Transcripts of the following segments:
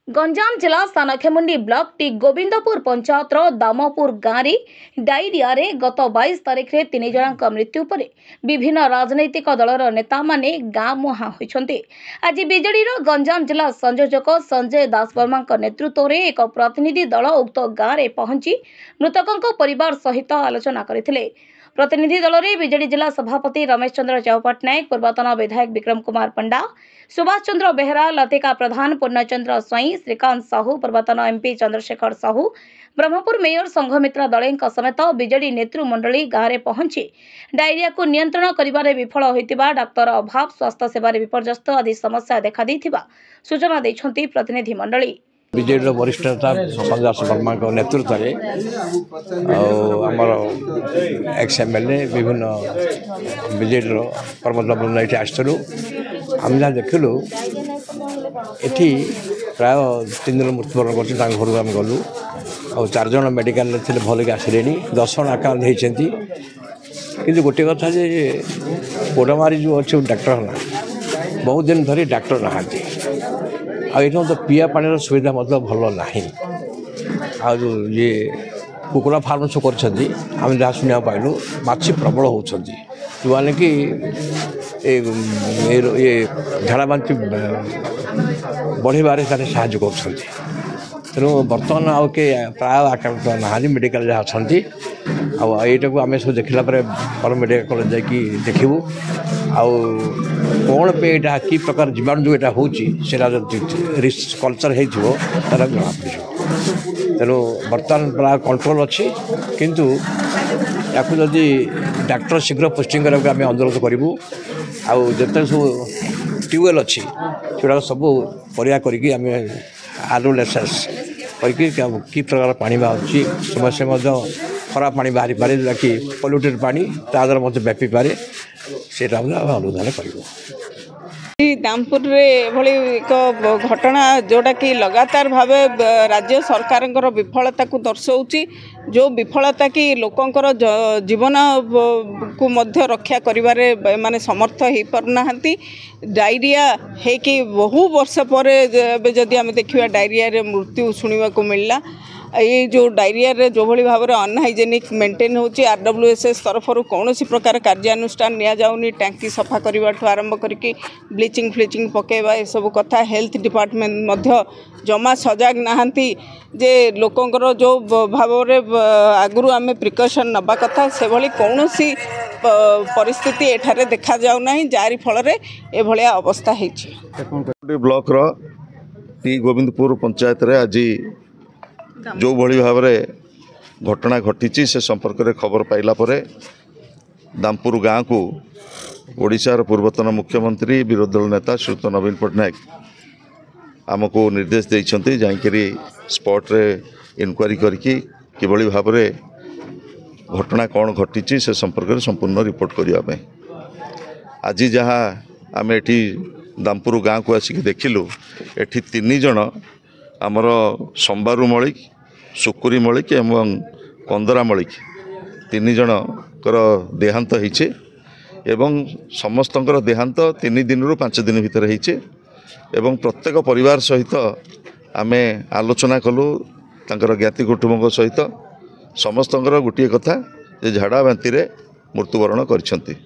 गंजाम जिला सानखेमुंडी block T Govindpur पंचायतर दामपुर गाँव में डायरिया गत 22 तारिख में 3 जन मृत्यु पर विभिन्न राजनैतिक दलर नेता माने गाँ मुहां होइछन्ते। आज बीजेडी गंजाम जिला संयोजक संजय दासवर्मा नेतृत्व में एक प्रतिनिधि दल उक्त गाँव में पहुंची मृतकों परिवार सहित आलोचना करथिले। प्रतिनिधि दल में बीजेडी जिला सभापति रमेश चंद्र चौपटनायक, पूर्वतन विधायक विक्रम कुमार पंडा, सुभाष चंद्र बेहरा, लतिका प्रधान, पूर्णचंद्र स्वाई, श्रीकांत साहू, पूर्वतन एमपी चंद्रशेखर साहू, ब्रह्मपुर मेयर संघमित्रा दले समेत बीजेडी नेतृमंडली गाँव में पहुंची डायरिया को नियंत्रण करिबारे विफल होइतिबा, डाक्तर अभाव, स्वास्थ्य सेवार विपर्यस्त आदि समस्या देखा दैथिबा सूचना दैछन्ती प्रतिनिधि मंडली। बीजेडी वरिष्ठ नेता संजय दासवर्मा नेतृत्व में आमर एक्स एमएलए विभिन्न बीजेडी कर्मचारी ये आसलु आम जहाँ देखलु ये प्राय 3 दिन मृत्युवरण कर घर आम गलु और 4 जन मेडिकल थे भल के आसिले 10 जन आक्रांत होती कि गोटे कथा जे पोड़ामारी जो अच्छे डाक्टर ना बहुत दिन धरी डाक्टर नहांती आठ तो पीआ पानी सुविधा मतलब भल ना ये कुकुड़ा फार्म सब कर जहाँ शुणा पाइलु माछी प्रबल होती जो मैंने कि ये झाड़ा बांति बढ़े साहय कर तेणु बर्तमान आउ के प्राय आक्रांत ना मेडिकल जहाँ अच्छा आईटा को आम सब देखला बड़ मेडिकल कॉलेज जाकि देखू कौन पे यहाँ कि प्रकार जीवाणु जो यहाँ होता कल्चर हो तार जना पड़ तेणु बर्तमान प्राय कंट्रोल अच्छी किंतु या जदि डाक्टर शीघ्र पोस्टिंग करने आम अनुरोध करूँ आते सब ट्यूबवेल अच्छी से सब परिया करके आलुलेसेस करके कि प्रकार पानी बाहर समस्या खराब पानी बाहरी पारे जोटा कि पल्यूटेड पानी तादर मत व्यापी पारे से अनुधान कर दामपुर भली एक घटना जोटा कि लगातार भाव राज्य सरकार विफलता को दर्शाऊँच जो विफलता कि लोकंकर जीवन को मध्य रक्षा करिबारे माने समर्थ हो पारना डायरिया है कि बहु वर्ष पर जदि आम देखा डायरिया रे मृत्यु शुणा को मिलला ये जो डायरिया रे जो भली भाव में अनहाइजेनिक मेंटेन होची आरडब्ल्यूएसएस तरफ कौन प्रकार कार्यानुष्ठान निया जाउनी टांकी सफा करने आरंभ करके ब्लीचिंग फ्लिचिंग पकेवा ये सब कथा हेल्थ डिपार्टमेंट मध्य जमा सजाग नहांती जे लोकंकर जो भाव में आगुरी आम प्रिकसन नबा कथा से भली कौन सी परिस्थिति एठारे देखा जाउ नाही जारी फल रे ए भलिया अवस्था हेची। Block rho T Govindpur panchayat रे आज जो भली भाव में घटना घटी से संपर्क में खबर पाइला परे दामपुर गाँव को ओडिशार पूर्वतन मुख्यमंत्री विरोधी दल नेता श्रीयुत नवीन पट्टनायक आमको निर्देश देइछन्ति जाइकरी स्पॉट रे इनक्वारी करके किभली भाव में घटना कौन घटी से संपर्क में संपूर्ण रिपोर्ट करने आज जहाँ आम एठी दामपुर गाँव को आसिक देखिलु एठी 3 जन आमर संबारू मलिक, सुकुरी मलिक एवं कंदरा मलिक 3 जनकर देहांत होइछे एवं समस्तंकर देहांत 3 दिन रु 5 दिन भितर होइछे एवं प्रत्येक परिवार सहित आमे आलोचना कलु तांकर ज्ञाति कुटुंब सहित समस्तंकर गोटे कथा जे झाड़ा बांति रे मृत्युवरण करिसेंती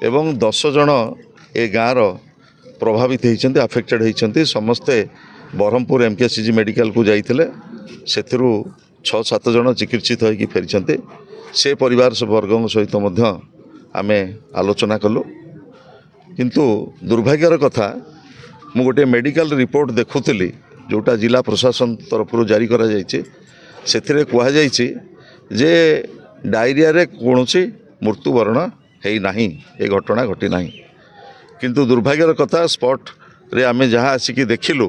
एवं 10 जन ए गाँव प्रभावित होइसेंती अफेक्टेड होइसेंती समस्ते ब्रह्मपुर एमकेसीजी मेडिकल को जाइए से 6-7 जन चिकित्सित होगी फेरी से परिवार वर्ग सहित आम आलोचना कलु किंतु दुर्भाग्यर कथा मु गोटे मेडिकल रिपोर्ट देखुली जोटा जिला प्रशासन तरफ जारी करा जाइए से कहुई जे डायरिया रे कौन मृत्युवरण है ना ये घटना घटी ना किंतु दुर्भाग्यर कथा स्पॉट रे आम जहाँ आसिक देखिलु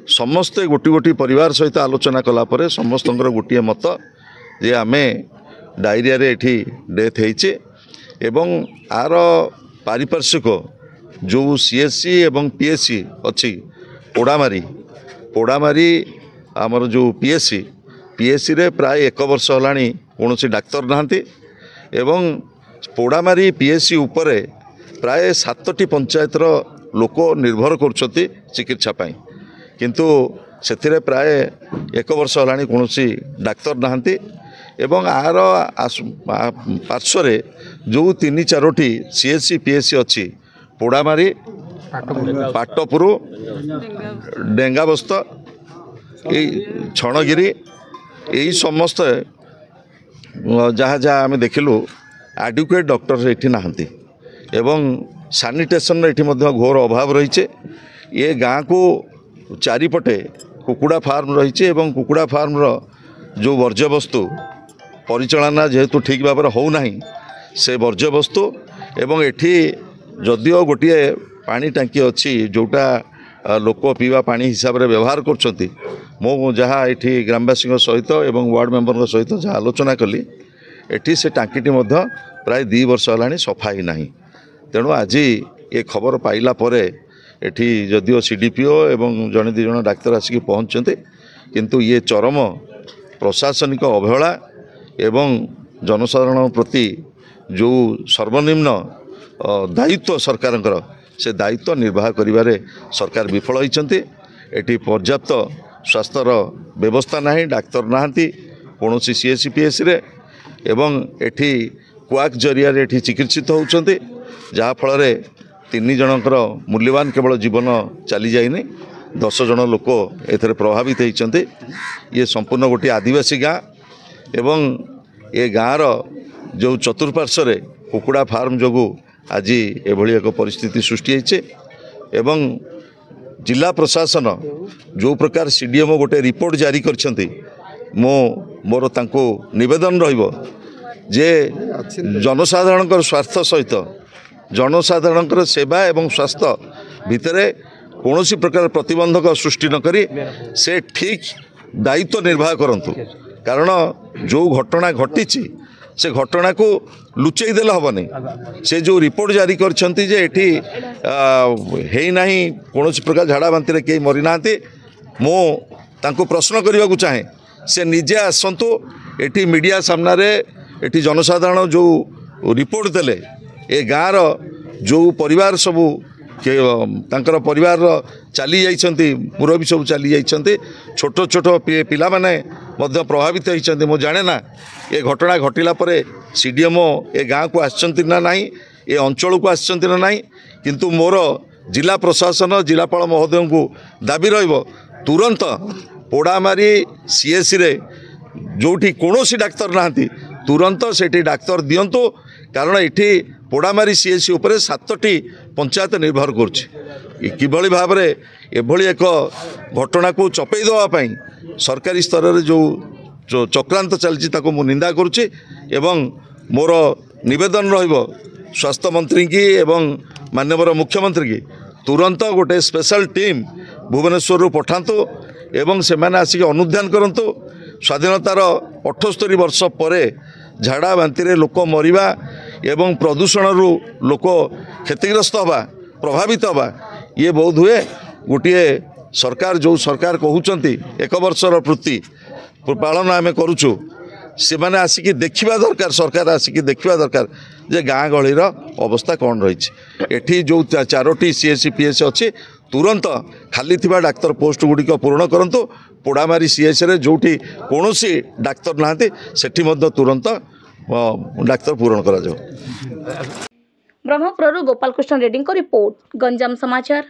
समस्ते गोटी गोटी परिवार सहित आलोचना कलापर समस्त गोटे मत जे आमे डायरिया रे एठी डेथ होइचे एवं आर पारिपार्श्विक जो सीएससी एवं पीएससी अच्छी पोड़ामारी आमर जो पीएससी रे प्राय 1 वर्ष होलानी कौन डाक्तर नहांती एवं पोड़ामारी पीएससी उपरे प्राय 7टी पंचायतर लोक निर्भर कर चिकित्सा पाई किंतु ସେଥିରେ ପ୍ରାୟ 1 ବର୍ଷ ହେଲାଣି କୌଣସି ଡାକ୍ତର ନାହାନ୍ତି ଏବଂ ଆର ପାର୍ଶ୍ୱରେ ଯେଉଁ 3-4ଟି CSC PSC ଅଛି ପୋଡ଼ାମାରୀ ପାଟପୁର ଡେଙ୍ଗାବସ୍ତ এই ଛଣଗିରି এই ସମସ୍ତ ଯାହା ଯାହା ଆମେ ଦେଖିଲୁ ଆଡିକୁଏଟ୍ ଡକ୍ଟର ଏଠି ନାହାନ୍ତି ଏବଂ ସାନିଟେସନର ଏଠି ମଧ୍ୟ ଘୋର ଅଭାବ ରହିଛି। ଏ ଗାଁକୁ ଚାରିପଟେ କୁକୁଡ଼ା ଫାର୍ମ ରହିଛି ଏବଂ କୁକୁଡ଼ା ଫାର୍ମର ଯେଉଁ ବର୍ଜ୍ୟବସ୍ତୁ ପରିଚାଳନା ଯେହେତୁ ଠିକ୍ ଭାବରେ ହେଉନାହିଁ ସେ ବର୍ଜ୍ୟବସ୍ତୁ ଏବଂ ଏଠି ଯଦିଓ ଗୋଟିଏ ପାଣି ଟାଙ୍କି ଅଛି ଯେଉଁଟା ଲୋକ ପିଇବା ପାଣି ହିସାବରେ ବ୍ୟବହାର କରୁଛନ୍ତି। ମୁଁ ଯାହା ଏଠି ଗ୍ରାମବାସୀଙ୍କ ସହିତ ଏବଂ ୱାର୍ଡ଼ ମେମ୍ବରଙ୍କ ସହିତ ଯାହା ଆଲୋଚନା କଲି ଏଠି ସେ ଟାଙ୍କିଟି ମଧ୍ୟ ପ୍ରାୟ 2 ବର୍ଷ ହେଲାଣି ସଫା ହେଇନାହିଁ। ତେଣୁ ଆଜି ଏ ଖବର ପାଇଲା ପରେ ଏଠି ଯଦିଓ CDPO ଏବଂ ଜଣେ 2 ଜଣ ଡାକ୍ତର ଆସିକି ପହଞ୍ଚନ୍ତି କିନ୍ତୁ ଇଏ ଚରମ ପ୍ରଶାସନିକ ଅବହେଳା ଏବଂ ଜନସାଧାରଣ ପ୍ରତି ଯେଉଁ ସର୍ବନିମ୍ନ ଦାୟିତ୍ୱ ସରକାରଙ୍କର ସେ ଦାୟିତ୍ୱ ନିର୍ବାହ କରିବାରେ ସରକାର ବିଫଳ ହୋଇଛନ୍ତି। ଏଠି ପର୍ଯ୍ୟାପ୍ତ ସ୍ୱାସ୍ଥ୍ୟର ବ୍ୟବସ୍ଥା ନାହିଁ, ଡାକ୍ତର ନାହାନ୍ତି କୌଣସି CSC PSC ରେ ଏବଂ ଏଠି କ୍ୱାକ୍ ଜରିଆରେ ଏଠି ଚିକିତ୍ସିତ ହେଉଛନ୍ତି ଯାହାଫଳରେ 3 ଜଣଙ୍କର ମୂଲ୍ୟବାନ କେବଳ ଜୀବନ ଚାଲିଯାଇନି 10 ଜଣ ଲୋକ ଏଥିରେ ପ୍ରଭାବିତ ହୋଇଛନ୍ତି। ଇଏ ସମ୍ପୂର୍ଣ୍ଣ ଗୋଟିଏ ଆଦିବାସୀ ଗାଁ ଏବଂ ଏ ଗାଁର ଯେଉଁ ଚତୁଃପାର୍ଶ୍ୱରେ କୁକୁଡ଼ା ଫାର୍ମ ଯୋଗୁଁ ଆଜି ଏଭଳି ଏକ ପରିସ୍ଥିତି ସୃଷ୍ଟି ହୋଇଛି ଏବଂ जिला प्रशासन जो प्रकार CDMO गोटे रिपोर्ट जारी करछंती मोर तांको निवेदन रहिबो जे जनसाधारण स्वार्थ सहित जनसाधारण सेवा एवं स्वास्थ्य भितरे कौनसी प्रकार प्रतिबंधक सृष्टि न करी से ठीक दायित्व निर्वाह करंतु कारण जो घटना घटी से घटना को लुचई देले हबनी से जो रिपोर्ट जारी करछंती जे एठी हेई नाही कोनोसी प्रकार झाड़ा बांती रे के मरि नांती मो तांको प्रश्न करबा को चाहे से निजे आसंतु एठी मीडिया सामना रे एठी जनसाधारण जो रिपोर्ट देले ए गाँव जो परिवार सबू के तांकर परिवार चली जाइछंती मुरबी सब चली जाइछंती छोट छोट पिला माने मध्य प्रभावित होइछंती मो जाने ना ये घटना घटिला परे CDMO ए गाँव को आछंती ना नाही ए अंचल को आछंती ना नाही किंतु मोर जिला प्रशासन जिलापाल महोदय को दाबी रहिबो तुरंत पोड़ामारी CSC रे जोठी कोनोसी डाक्तर नाहांती तुरंत सेठी डाक्तर दियंतु कारण एठी पोड़ामारी CSC उपरे 7टी पंचायत निर्भर करुछि किभली भाव में एभली एक घटना को चपई देवाई सरकारी स्तर में जो चक्रांत चलछि ताको मु निंदा करुछि एवं मोर निवेदन रहिबो स्वास्थ्य मंत्री की एवं माननीय मुख्यमंत्री की तुरंत गोटे स्पेशल टीम भुवनेश्वर रु पठांतु एवं से माने आसिक अनुध्यान करंतु स्वाधीनतार 78 वर्ष परे झाड़ा बांती रे लोक मरिबा एवं प्रदूषण रु लोक क्षतिग्रस्त हवा प्रभावित हवा ये बहुत हुए गोटे सरकार जो सरकार कहउचंती 1 वर्षर पूर्ति पालन आम करुचु से माने आसिकी देखिबा दरकार सरकार आसिकी देखिबा दरकार जे गाँ गहलीर अवस्था कौन रही एठी जो 4टी CSC PSC अच्छी तुरंत खाली थिबा डाक्तर पोस्ट गुड़िक पूरण करंतु पोड़ामारी CSC रे जोठी कोनोसी डाक्तर नाहांती सेठी मध्य तुरंत डाक्तर पूरण करा जाओ। ब्रह्मपुरରୁ ଗୋପାଳକୃଷ୍ଣ ରେଡ୍ଡୀଙ୍କ रिपोर्ट गंजाम समाचार।